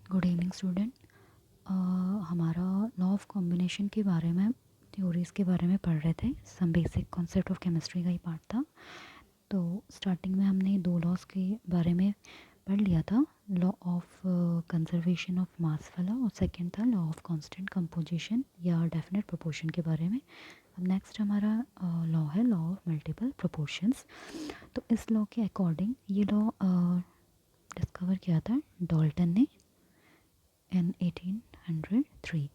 Good evening student. हमारा law of combination के बारे में, थ्योरीज़ के बारे में पढ़ रहे थे। Some basic concept of chemistry का ही पार्ट था। तो स्टार्टिंग में हमने दो लॉज के बारे में पढ़ लिया था, law of conservation of mass वाला, और सेकंड था लॉ ऑफ कांस्टेंट कंपोजिशन या डेफिनेट प्रोपोर्शन के बारे में। अब नेक्स्ट हमारा लॉ है लॉ ऑफ मल्टीपल प्रोपोर्शंस। तो इस लॉ के अकॉर्डिंग ये लॉ डिस्कवर किया था डाल्टन ने इन 1803।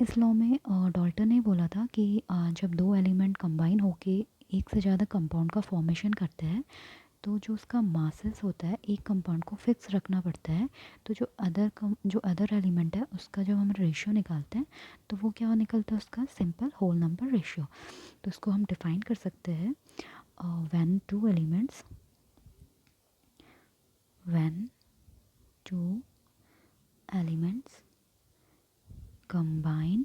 इस लॉ में डाल्टन ने बोला था कि जब दो एलिमेंट कंबाइन होके एक से ज़्यादा कंपाउंड का फॉर्मेशन करते हैं तो जो उसका मासेस होता है, एक कंपाउंड को फिक्स रखना पड़ता है। तो जो अदर एलिमेंट है उसका जब हम रेशियो निकालते हैं तो वो क्या निकलता है, उसका सिंपल होल नंबर रेशियो। तो इसको हम डिफाइन कर सकते हैं, when two elements combine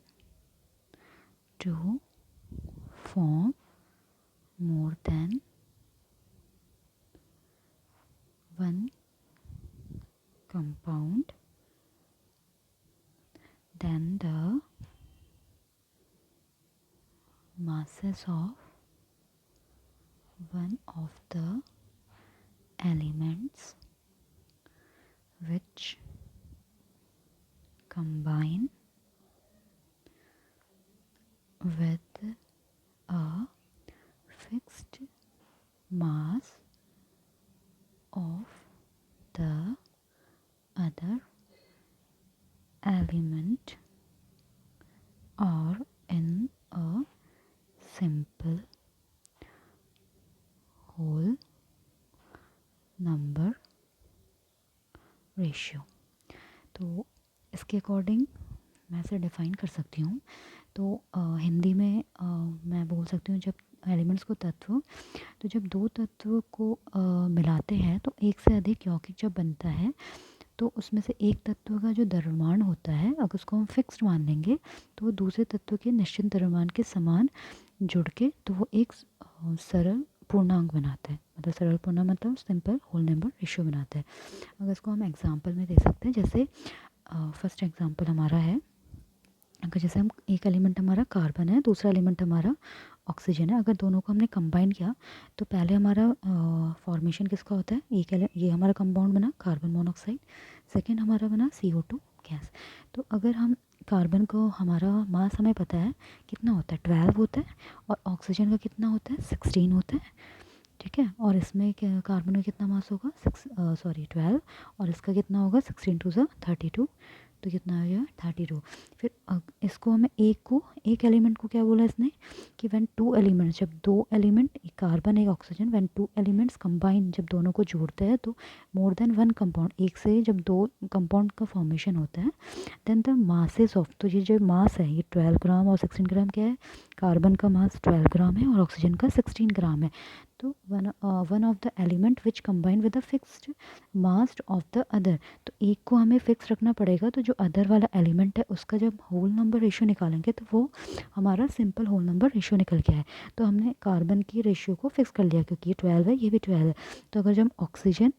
to form more than one compound, then the masses of one of the elements which combine with a fixed mass of the other element are in a simple whole number ratio. तो इसके according मैं इसे define कर सकती हूँ। तो हिंदी में मैं बोल सकती हूँ, जब एलिमेंट्स को तत्व, तो जब दो तत्व को मिलाते हैं तो एक से अधिक यौगिक जब बनता है तो उसमें से एक तत्व का जो द्रव्यमान होता है, अगर उसको हम फिक्स्ड मान लेंगे तो वो दूसरे तत्व के निश्चित द्रव्यमान के समान जुड़ के तो वो एक सरल पूर्णांक बनाता है। मतलब सरल पूर्णांक मतलब सिंपल होल नंबर रेशियो बनाता है। अगर इसको हम एग्जांपल में दे सकते हैं, जैसे फर्स्ट एग्जांपल हमारा है, अगर जैसे हम एक एलिमेंट हमारा कार्बन है, दूसरा एलिमेंट हमारा ऑक्सीजन है, अगर दोनों को हमने कंबाइन किया तो पहले हमारा फॉर्मेशन किसका होता है, ये हमारा कंपाउंड बना कार्बन मोनोऑक्साइड, सेकेंड हमारा बना CO2 गैस। तो अगर हम कार्बन को, हमारा मास हमें पता है कितना होता है, 12 होता है, और ऑक्सीजन का कितना होता है, 16 होता है, ठीक है। और इसमें कार्बन का कितना मास होगा, 12, और इसका कितना होगा, 16 टू ज़ा 32, तो कितना आ गया 32। फिर इसको हमें एक एलिमेंट को क्या बोला इसने कि व्हेन टू एलिमेंट्स, जब दो एलिमेंट, एक कार्बन एक oxygen, when two elements combine, जब दोनों को जोड़ते हैं तो मोर देन वन कंपाउंड, एक से जब दो कंपाउंड का फॉर्मेशन होता है, देन द मासेस ऑफ, तो ये जो मास है ये 12 ग्राम और 16 ग्राम क्या है, कार्बन का मास 12 ग्राम है और ऑक्सीजन का 16 ग्राम है। तो one of the element which combine with the fixed mass of the other, तो एक को हमें फिक्स रखना पड़ेगा, तो जो अदर वाला एलिमेंट है उसका जब होल नंबर रेशियो निकालेंगे तो वो हमारा सिंपल होल नंबर रेशियो निकल के आए। तो हमने कार्बन की रेशियो को फिक्स कर लिया क्योंकि ये 12 है, ये भी 12 है। तो अगर जब ऑक्सीजन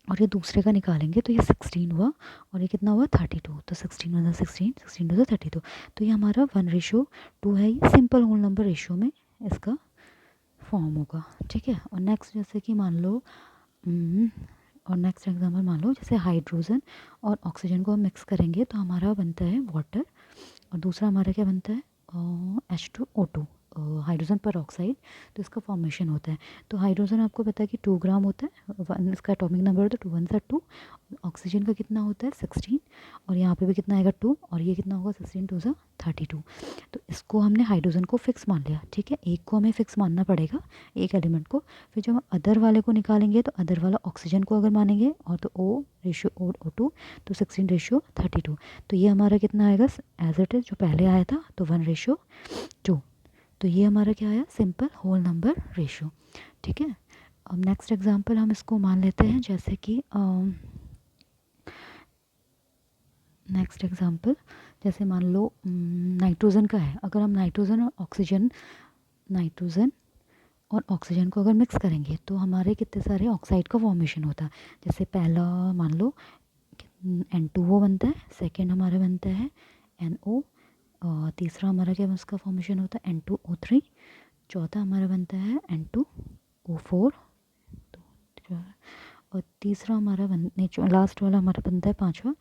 और ये दूसरे का निकालेंगे तो ये 16 हुआ और ये कितना हुआ 32, तो 16 16 16 टू 32, तो ये हमारा 1:2 है, ये सिंपल होल नंबर रेशियो में इसका फॉर्म होगा, ठीक है। और नेक्स्ट जैसे कि मान लो और नेक्स्ट एग्जाम्पल मान लो, जैसे हाइड्रोजन और ऑक्सीजन को हम मिक्स करेंगे तो हमारा बनता है वाटर, और दूसरा हमारा क्या बनता है, H2O2, हाइड्रोजन पर ऑक्साइड, तो इसका फॉर्मेशन होता है। तो हाइड्रोजन आपको पता है कि 2 ग्राम होता है, वन इसका एटॉमिक नंबर होता है 2 1 2, ऑक्सीजन का कितना होता है 16, और यहाँ पे भी कितना आएगा 2, और ये कितना होगा 16 2 32। तो इसको हमने हाइड्रोजन को फिक्स मान लिया, ठीक है, एक को हमें फिक्स मानना पड़ेगा, एक एलिमेंट को। फिर जब हम अदर वाले को निकालेंगे तो अदर वाला ऑक्सीजन को अगर मानेंगे और तो O/O2, तो 16:32, तो ये हमारा कितना आएगा एज इट इज़ जो पहले आया था, तो 1:2। तो ये हमारा क्या आया, सिंपल होल नंबर रेशियो, ठीक है। अब नेक्स्ट एग्जांपल हम इसको मान लेते हैं, जैसे कि नेक्स्ट एग्जांपल जैसे मान लो नाइट्रोजन का है, अगर हम नाइट्रोजन और ऑक्सीजन को अगर मिक्स करेंगे तो हमारे कितने सारे ऑक्साइड का फॉर्मेशन होता है। जैसे पहला मान लो N2 वो बनता है, सेकेंड हमारा बनता है NO, तीसरा हमारा क्या उसका फॉर्मेशन होता है N2O3, चौथा हमारा बनता है N2O4, और तीसरा हमारा लास्ट वाला हमारा बनता है पांचवा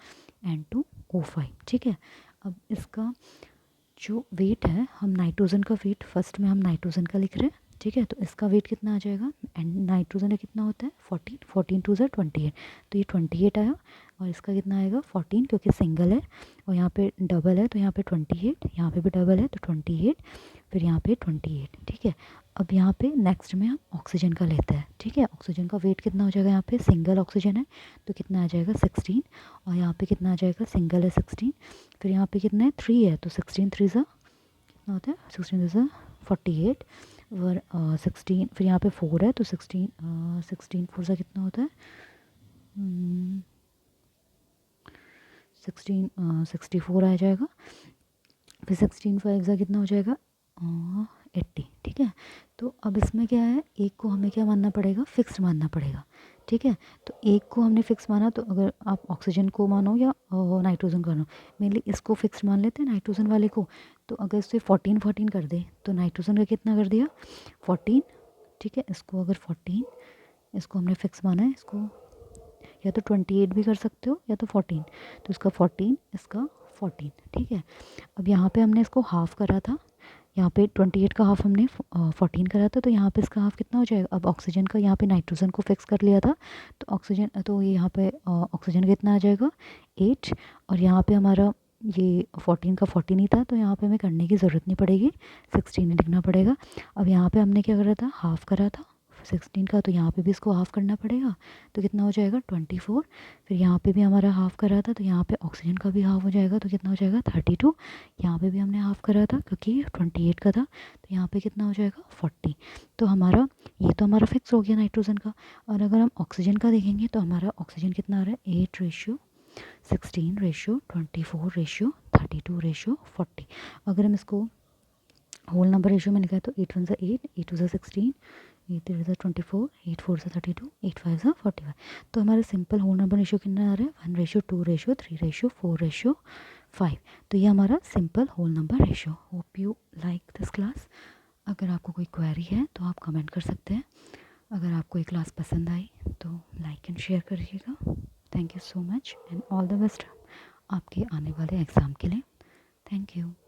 N2O5। ठीक है, अब इसका जो वेट है, हम नाइट्रोजन का वेट फर्स्ट में हम नाइट्रोजन का लिख रहे हैं। ठीक है, तो इसका वेट कितना आ जाएगा, एंड नाइट्रोजन का कितना होता है 14, 14 टू ज़ा 28, तो ये 28 आया, और इसका कितना आएगा 14 क्योंकि सिंगल है, और यहाँ पे डबल है तो यहाँ पे 28, यहाँ पे भी डबल है तो 28, फिर यहाँ पे 28। ठीक है, अब यहाँ पे नेक्स्ट में हम ऑक्सीजन का लेते हैं। ठीक है, ऑक्सीजन का वेट कितना हो जाएगा, यहाँ पे सिंगल ऑक्सीजन है तो कितना आ जाएगा 16, और यहाँ पे कितना आ जाएगा, सिंगल है 16, फिर यहाँ पे कितना है 3 है तो 16 3 ज़ा कितना होता है 16 ज़ा 48, और 16, फिर यहाँ पे 4 है तो 16 4 ज़ा कितना होता है 64 आ जाएगा, फिर 16 5 ज़ा कितना हो जाएगा 80। ठीक है, तो अब इसमें क्या है, एक को हमें क्या मानना पड़ेगा, फिक्स मानना पड़ेगा। ठीक है, तो एक को हमने फिक्स माना, तो अगर आप ऑक्सीजन को मानो या नाइट्रोजन को मानो, मेनली इसको फिक्स मान लेते हैं नाइट्रोजन वाले को, तो अगर इसे 14 14 कर दे तो नाइट्रोजन का कितना कर दिया 14। ठीक है, इसको अगर 14, इसको हमने फिक्स माना है, इसको या तो 28 भी कर सकते हो या तो 14, तो इसका 14, इसका 14। ठीक है, अब यहाँ पे हमने इसको हाफ़ करा था, यहाँ पे 28 का हाफ हमने 14 करा था, तो यहाँ पे इसका हाफ कितना हो जाएगा, अब ऑक्सीजन का यहाँ पे नाइट्रोजन को फिक्स कर लिया था, तो ऑक्सीजन तो ये यहाँ पे ऑक्सीजन कितना आ जाएगा 8, और यहाँ पे हमारा ये 14 का 14 ही था, तो यहाँ पे हमें करने की ज़रूरत नहीं पड़ेगी, 16 लिखना पड़ेगा। अब यहाँ पे हमने क्या करा था, हाफ़ करा था 16 का, तो यहाँ पे भी इसको हाफ़ करना पड़ेगा, तो कितना हो जाएगा 24, फिर यहाँ पे भी हमारा हाफ़ करा था, तो यहाँ पे ऑक्सीजन का भी हाफ़ हो जाएगा, तो कितना हो जाएगा 32, यहाँ पे भी हमने हाफ़ करा था क्योंकि 28 का था, तो यहाँ पे कितना हो जाएगा 40। तो हमारा ये तो हमारा फिक्स हो गया नाइट्रोजन का, और अगर हम ऑक्सीजन का देखेंगे तो हमारा ऑक्सीजन कितना आ रहा है 8:16:24:32:40। अगर हम इसको होल नंबर रेशियो में लिखा है तो 8 1 ज़ा 8, 8 2 ज़ा 16, 8 3 ज़ा 24, 8 4 ज़ा 32, 8 5 ज़ा 45। तो हमारे सिंपल होल नंबर रेशियो कितना आ रहा है 1:2:3:4:5। तो ये हमारा simple whole number ratio. Hope you like this class. अगर आपको कोई क्वेरी है तो आप कमेंट कर सकते हैं। अगर आपको ये क्लास पसंद आई तो लाइक एंड शेयर करिएगा। Thank you so much and all the best आपके आने वाले एग्ज़ाम के लिए। Thank you.